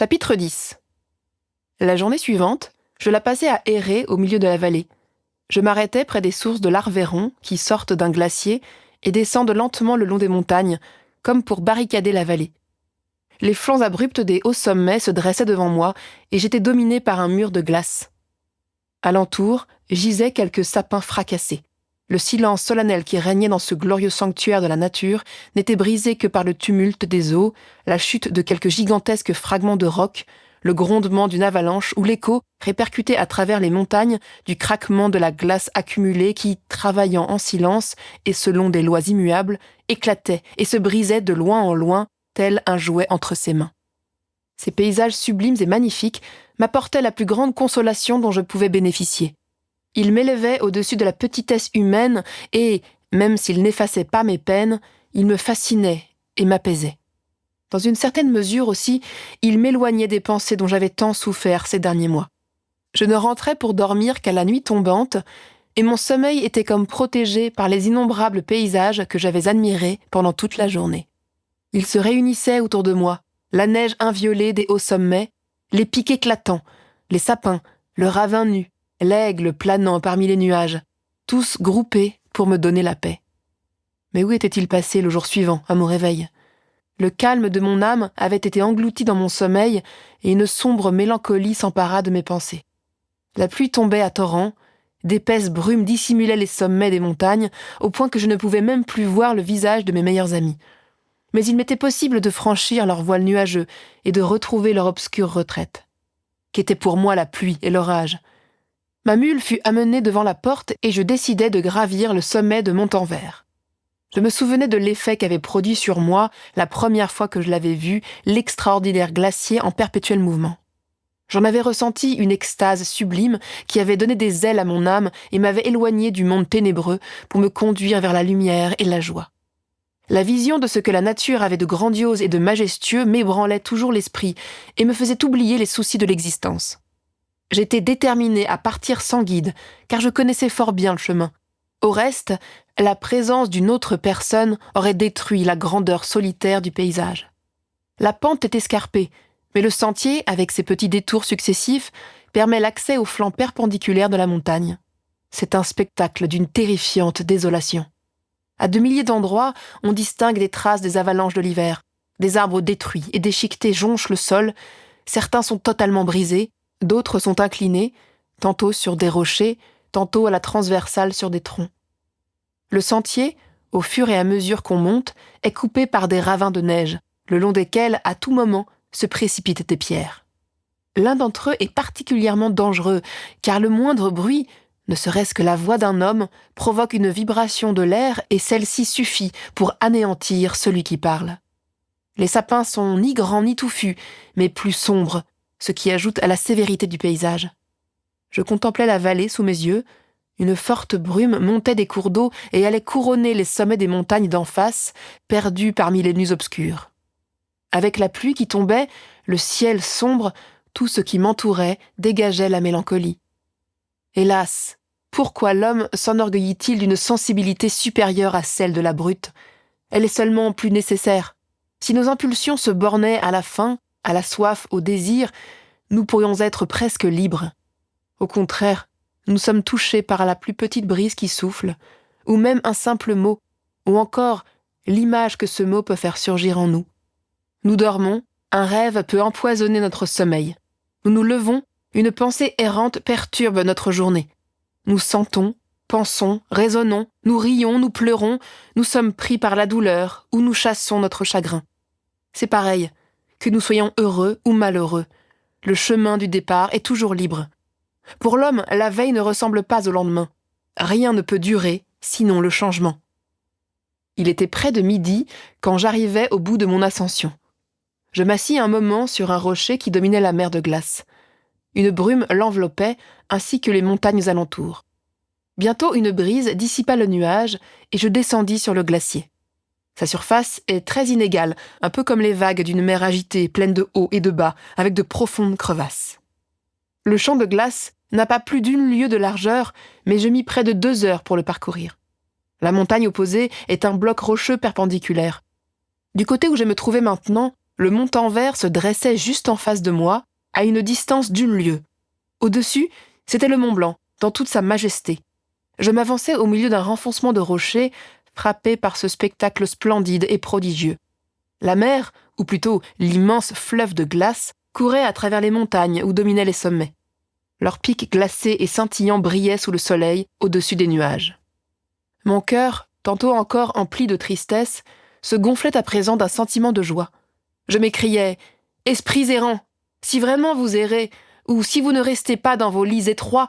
Chapitre 10. La journée suivante, je la passais à errer au milieu de la vallée. Je m'arrêtais près des sources de l'Arveyron qui sortent d'un glacier et descendent lentement le long des montagnes, comme pour barricader la vallée. Les flancs abrupts des hauts sommets se dressaient devant moi et j'étais dominée par un mur de glace. Alentour, gisaient quelques sapins fracassés. Le silence solennel qui régnait dans ce glorieux sanctuaire de la nature n'était brisé que par le tumulte des eaux, la chute de quelques gigantesques fragments de roc, le grondement d'une avalanche ou l'écho, répercuté à travers les montagnes, du craquement de la glace accumulée qui, travaillant en silence et selon des lois immuables, éclatait et se brisait de loin en loin, tel un jouet entre ses mains. Ces paysages sublimes et magnifiques m'apportaient la plus grande consolation dont je pouvais bénéficier. Ils m'élevaient au-dessus de la petitesse humaine et, même s'ils n'effaçaient pas mes peines, ils me fascinaient et m'apaisaient. Dans une certaine mesure aussi, ils m'éloignaient des pensées dont j'avais tant souffert ces derniers mois. Je ne rentrais pour dormir qu'à la nuit tombante, et mon sommeil était comme protégé par les innombrables paysages que j'avais admirés pendant toute la journée. Ils se réunissaient autour de moi, la neige inviolée des hauts sommets, les pics éclatants, les sapins, le ravin nu, l'aigle planant parmi les nuages, tous groupés pour me donner la paix. Mais où était-il passé le jour suivant, à mon réveil ? Le calme de mon âme avait été englouti dans mon sommeil et une sombre mélancolie s'empara de mes pensées. La pluie tombait à torrents, d'épaisses brumes dissimulaient les sommets des montagnes, au point que je ne pouvais même plus voir le visage de mes meilleurs amis. Mais il m'était possible de franchir leur voile nuageux et de retrouver leur obscure retraite. Qu'étaient pour moi la pluie et l'orage ? Ma mule fut amenée devant la porte et je décidai de gravir le sommet de Montanvert. Je me souvenais de l'effet qu'avait produit sur moi, la première fois que je l'avais vu, l'extraordinaire glacier en perpétuel mouvement. J'en avais ressenti une extase sublime qui avait donné des ailes à mon âme et m'avait éloigné du monde ténébreux pour me conduire vers la lumière et la joie. La vision de ce que la nature avait de grandiose et de majestueux m'ébranlait toujours l'esprit et me faisait oublier les soucis de l'existence. J'étais déterminée à partir sans guide, car je connaissais fort bien le chemin. Au reste, la présence d'une autre personne aurait détruit la grandeur solitaire du paysage. La pente est escarpée, mais le sentier, avec ses petits détours successifs, permet l'accès au flanc perpendiculaire de la montagne. C'est un spectacle d'une terrifiante désolation. À de milliers d'endroits, on distingue des traces des avalanches de l'hiver. Des arbres détruits et déchiquetés jonchent le sol, certains sont totalement brisés, d'autres sont inclinés, tantôt sur des rochers, tantôt à la transversale sur des troncs. Le sentier, au fur et à mesure qu'on monte, est coupé par des ravins de neige, le long desquels, à tout moment, se précipitent des pierres. L'un d'entre eux est particulièrement dangereux, car le moindre bruit, ne serait-ce que la voix d'un homme, provoque une vibration de l'air et celle-ci suffit pour anéantir celui qui parle. Les sapins sont ni grands ni touffus, mais plus sombres, ce qui ajoute à la sévérité du paysage. Je contemplais la vallée sous mes yeux. Une forte brume montait des cours d'eau et allait couronner les sommets des montagnes d'en face, perdus parmi les nues obscures. Avec la pluie qui tombait, le ciel sombre, tout ce qui m'entourait dégageait la mélancolie. Hélas, pourquoi l'homme s'enorgueillit-il d'une sensibilité supérieure à celle de la brute ? Elle est seulement plus nécessaire. Si nos impulsions se bornaient à la faim, à la soif, au désir, nous pourrions être presque libres. Au contraire, nous sommes touchés par la plus petite brise qui souffle, ou même un simple mot, ou encore l'image que ce mot peut faire surgir en nous. Nous dormons, un rêve peut empoisonner notre sommeil. Nous nous levons, une pensée errante perturbe notre journée. Nous sentons, pensons, raisonnons, nous rions, nous pleurons, nous sommes pris par la douleur ou nous chassons notre chagrin. C'est pareil, que nous soyons heureux ou malheureux. Le chemin du départ est toujours libre. Pour l'homme, la veille ne ressemble pas au lendemain. Rien ne peut durer, sinon le changement. Il était près de midi quand j'arrivais au bout de mon ascension. Je m'assis un moment sur un rocher qui dominait la mer de glace. Une brume l'enveloppait, ainsi que les montagnes alentours. Bientôt une brise dissipa le nuage et je descendis sur le glacier. Sa surface est très inégale, un peu comme les vagues d'une mer agitée, pleine de hauts et de bas, avec de profondes crevasses. Le champ de glace n'a pas plus d'une lieue de largeur, mais je mis près de 2 heures pour le parcourir. La montagne opposée est un bloc rocheux perpendiculaire. Du côté où je me trouvais maintenant, Le montant vert se dressait juste en face de moi, à une distance d'1 lieue. Au-dessus, c'était le Mont Blanc, dans toute sa majesté. Je m'avançais au milieu d'un renfoncement de rochers, frappé par ce spectacle splendide et prodigieux. La mer, ou plutôt l'immense fleuve de glace, courait à travers les montagnes où dominaient les sommets. Leurs pics glacés et scintillants brillaient sous le soleil, au-dessus des nuages. Mon cœur, tantôt encore empli de tristesse, se gonflait à présent d'un sentiment de joie. Je m'écriais « Esprits errants, si vraiment vous errez, ou si vous ne restez pas dans vos lits étroits,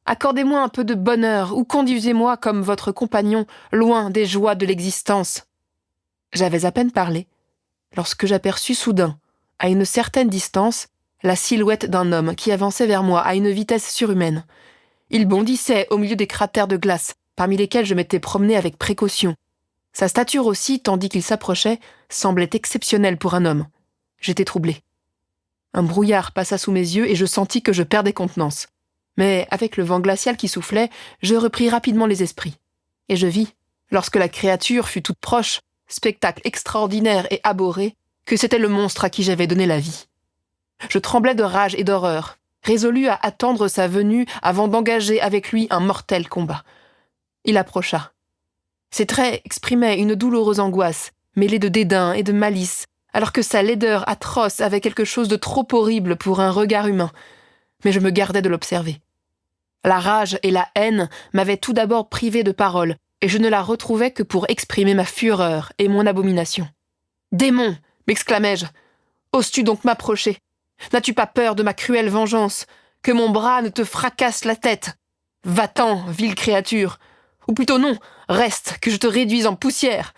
accordez-moi un peu de bonheur ou conduisez-moi comme votre compagnon, loin des joies de l'existence. » J'avais à peine parlé, lorsque j'aperçus soudain, à une certaine distance, la silhouette d'un homme qui avançait vers moi à une vitesse surhumaine. Il bondissait au milieu des cratères de glace, parmi lesquels je m'étais promené avec précaution. Sa stature aussi, tandis qu'il s'approchait, semblait exceptionnelle pour un homme. J'étais troublé. Un brouillard passa sous mes yeux et je sentis que je perdais contenance. Mais avec le vent glacial qui soufflait, je repris rapidement les esprits. Et je vis, lorsque la créature fut toute proche, spectacle extraordinaire et abhorré, que c'était le monstre à qui j'avais donné la vie. Je tremblais de rage et d'horreur, résolu à attendre sa venue avant d'engager avec lui un mortel combat. Il approcha. Ses traits exprimaient une douloureuse angoisse, mêlée de dédain et de malice, alors que sa laideur atroce avait quelque chose de trop horrible pour un regard humain. Mais je me gardais de l'observer. La rage et la haine m'avaient tout d'abord privé de parole, et je ne la retrouvais que pour exprimer ma fureur et mon abomination. « Démon !» m'exclamai-je. « Oses-tu donc m'approcher ? N'as-tu pas peur de ma cruelle vengeance ? Que mon bras ne te fracasse la tête ? Va-t'en, vile créature ! Ou plutôt non, reste, que je te réduise en poussière.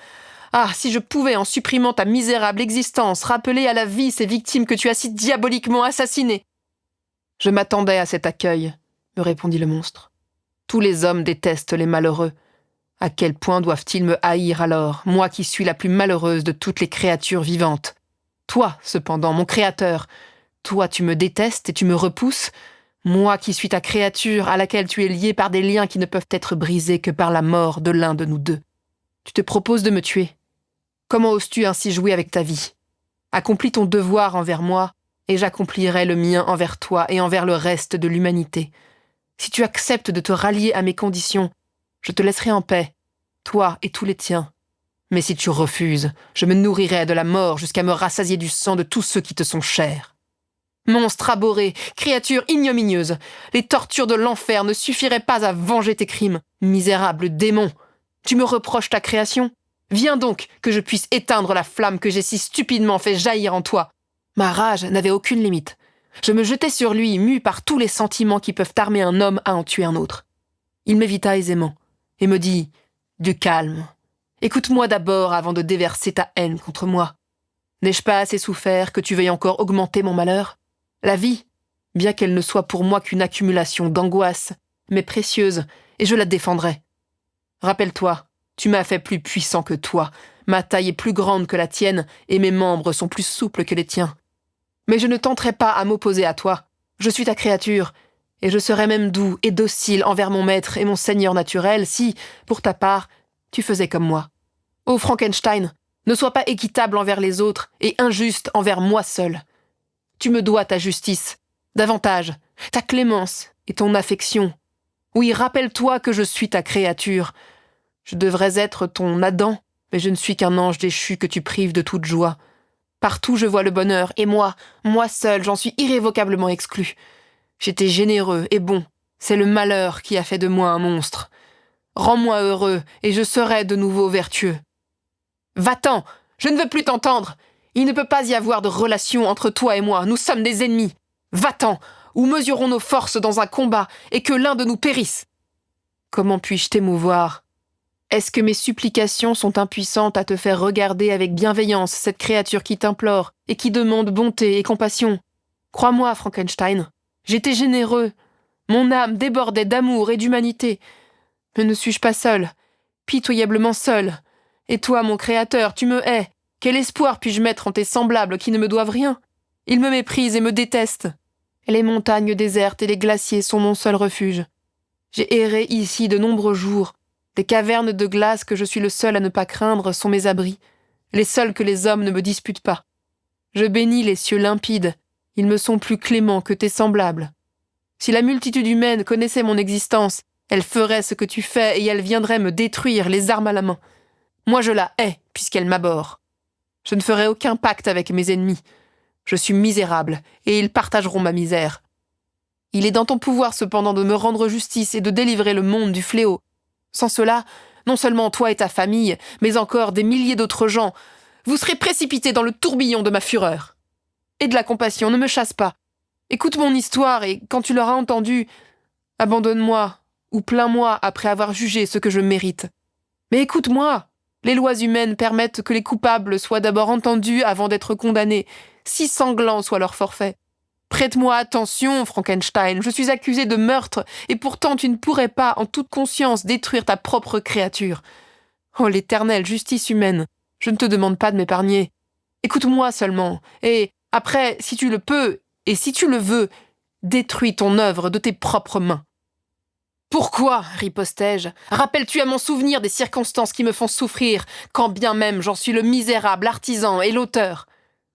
Ah, si je pouvais, en supprimant ta misérable existence, rappeler à la vie ces victimes que tu as si diaboliquement assassinées. » « Je m'attendais à cet accueil, » me répondit le monstre. « Tous les hommes détestent les malheureux. À quel point doivent-ils me haïr alors, moi qui suis la plus malheureuse de toutes les créatures vivantes ? Toi, cependant, mon créateur, toi tu me détestes et tu me repousses, moi qui suis ta créature à laquelle tu es liée par des liens qui ne peuvent être brisés que par la mort de l'un de nous deux. Tu te proposes de me tuer. Comment oses-tu ainsi jouer avec ta vie ? Accomplis ton devoir envers moi, et j'accomplirai le mien envers toi et envers le reste de l'humanité. Si tu acceptes de te rallier à mes conditions, je te laisserai en paix, toi et tous les tiens. Mais si tu refuses, je me nourrirai de la mort jusqu'à me rassasier du sang de tous ceux qui te sont chers. Monstre abhorré, créature ignominieuse, les tortures de l'enfer ne suffiraient pas à venger tes crimes. Misérable démon, tu me reproches ta création ? Viens donc que je puisse éteindre la flamme que j'ai si stupidement fait jaillir en toi. Ma rage n'avait aucune limite. Je me jetai sur lui, mu par tous les sentiments qui peuvent armer un homme à en tuer un autre. Il m'évita aisément et me dit « Du calme. Écoute-moi d'abord avant de déverser ta haine contre moi. N'ai-je pas assez souffert que tu veuilles encore augmenter mon malheur ? La vie, bien qu'elle ne soit pour moi qu'une accumulation d'angoisses, m'est précieuse et je la défendrai. Rappelle-toi, tu m'as fait plus puissant que toi, ma taille est plus grande que la tienne et mes membres sont plus souples que les tiens. Mais je ne tenterai pas à m'opposer à toi. Je suis ta créature, et je serais même doux et docile envers mon maître et mon seigneur naturel si, pour ta part, tu faisais comme moi. Ô Frankenstein, ne sois pas équitable envers les autres et injuste envers moi seul. Tu me dois ta justice, davantage, ta clémence et ton affection. Oui, rappelle-toi que je suis ta créature. Je devrais être ton Adam, mais je ne suis qu'un ange déchu que tu prives de toute joie. Partout je vois le bonheur, et moi seul, j'en suis irrévocablement exclu. J'étais généreux et bon, c'est le malheur qui a fait de moi un monstre. Rends-moi heureux, et je serai de nouveau vertueux. Va-t'en, je ne veux plus t'entendre. Il ne peut pas y avoir de relation entre toi et moi, nous sommes des ennemis. Va-t'en, ou mesurons nos forces dans un combat, et que l'un de nous périsse. Comment puis-je t'émouvoir ? Est-ce que mes supplications sont impuissantes à te faire regarder avec bienveillance cette créature qui t'implore et qui demande bonté et compassion ? Crois-moi, Frankenstein, j'étais généreux. Mon âme débordait d'amour et d'humanité. Mais ne suis-je pas seul, pitoyablement seul ? Et toi, mon créateur, tu me hais. Quel espoir puis-je mettre en tes semblables qui ne me doivent rien ? Ils me méprisent et me détestent. Les montagnes désertes et les glaciers sont mon seul refuge. J'ai erré ici de nombreux jours. Les cavernes de glace que je suis le seul à ne pas craindre sont mes abris, les seuls que les hommes ne me disputent pas. Je bénis les cieux limpides, ils me sont plus cléments que tes semblables. Si la multitude humaine connaissait mon existence, elle ferait ce que tu fais et elle viendrait me détruire les armes à la main. Moi je la hais, puisqu'elle m'abhorre. Je ne ferai aucun pacte avec mes ennemis. Je suis misérable, et ils partageront ma misère. Il est dans ton pouvoir cependant de me rendre justice et de délivrer le monde du fléau. Sans cela, non seulement toi et ta famille, mais encore des milliers d'autres gens, vous serez précipités dans le tourbillon de ma fureur. Et de la compassion, ne me chasse pas. Écoute mon histoire et, quand tu l'auras entendue, abandonne-moi ou plains-moi après avoir jugé ce que je mérite. Mais écoute-moi, les lois humaines permettent que les coupables soient d'abord entendus avant d'être condamnés, si sanglant soit leur forfait. Prête-moi attention, Frankenstein, je suis accusé de meurtre, et pourtant tu ne pourrais pas, en toute conscience, détruire ta propre créature. Oh, l'éternelle justice humaine, je ne te demande pas de m'épargner. Écoute-moi seulement, et, après, si tu le peux, et si tu le veux, détruis ton œuvre de tes propres mains. Pourquoi, ripostai-je, rappelles-tu à mon souvenir des circonstances qui me font souffrir, quand bien même j'en suis le misérable artisan et l'auteur?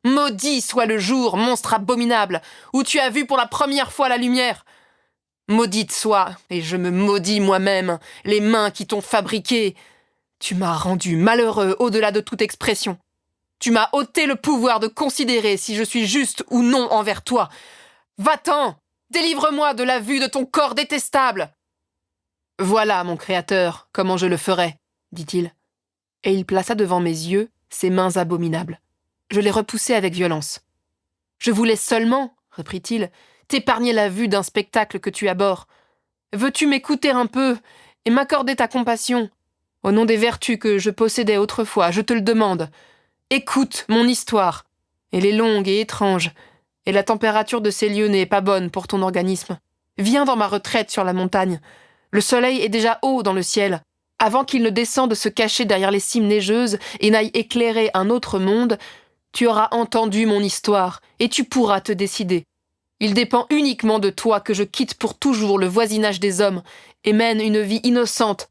Maudit soit le jour, monstre abominable, où tu as vu pour la première fois la lumière. Maudite soit, et je me maudis moi-même, les mains qui t'ont fabriqué. Tu m'as rendu malheureux au-delà de toute expression. Tu m'as ôté le pouvoir de considérer si je suis juste ou non envers toi. Va-t'en, délivre-moi de la vue de ton corps détestable. Voilà, mon créateur, comment je le ferai, dit-il. Et il plaça devant mes yeux ses mains abominables. Je les repoussai avec violence. Je voulais seulement, reprit-il, t'épargner la vue d'un spectacle que tu abhorres. Veux-tu m'écouter un peu et m'accorder ta compassion? Au nom des vertus que je possédais autrefois, je te le demande. Écoute mon histoire. Elle est longue et étrange, et la température de ces lieux n'est pas bonne pour ton organisme. Viens dans ma retraite sur la montagne. Le soleil est déjà haut dans le ciel. Avant qu'il ne descende se cacher derrière les cimes neigeuses et n'aille éclairer un autre monde, tu auras entendu mon histoire, et tu pourras te décider. Il dépend uniquement de toi que je quitte pour toujours le voisinage des hommes et mène une vie innocente,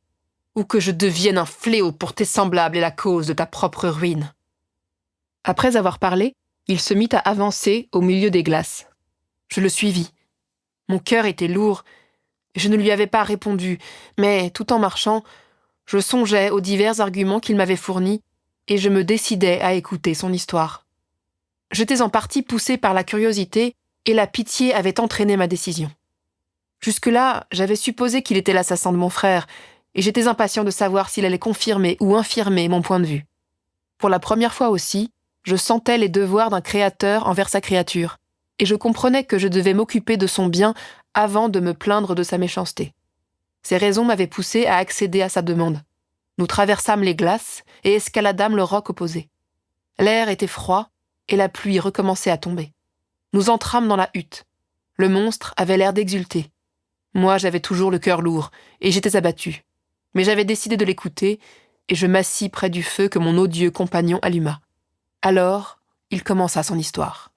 ou que je devienne un fléau pour tes semblables et la cause de ta propre ruine. Après avoir parlé, il se mit à avancer au milieu des glaces. Je le suivis. Mon cœur était lourd, et je ne lui avais pas répondu, mais, tout en marchant, je songeais aux divers arguments qu'il m'avait fournis, et je me décidais à écouter son histoire. J'étais en partie poussé par la curiosité, et la pitié avait entraîné ma décision. Jusque-là, j'avais supposé qu'il était l'assassin de mon frère, et j'étais impatient de savoir s'il allait confirmer ou infirmer mon point de vue. Pour la première fois aussi, je sentais les devoirs d'un créateur envers sa créature, et je comprenais que je devais m'occuper de son bien avant de me plaindre de sa méchanceté. Ces raisons m'avaient poussé à accéder à sa demande. Nous traversâmes les glaces et escaladâmes le roc opposé. L'air était froid et la pluie recommençait à tomber. Nous entrâmes dans la hutte. Le monstre avait l'air d'exulter. Moi, j'avais toujours le cœur lourd et j'étais abattu. Mais j'avais décidé de l'écouter et je m'assis près du feu que mon odieux compagnon alluma. Alors, il commença son histoire.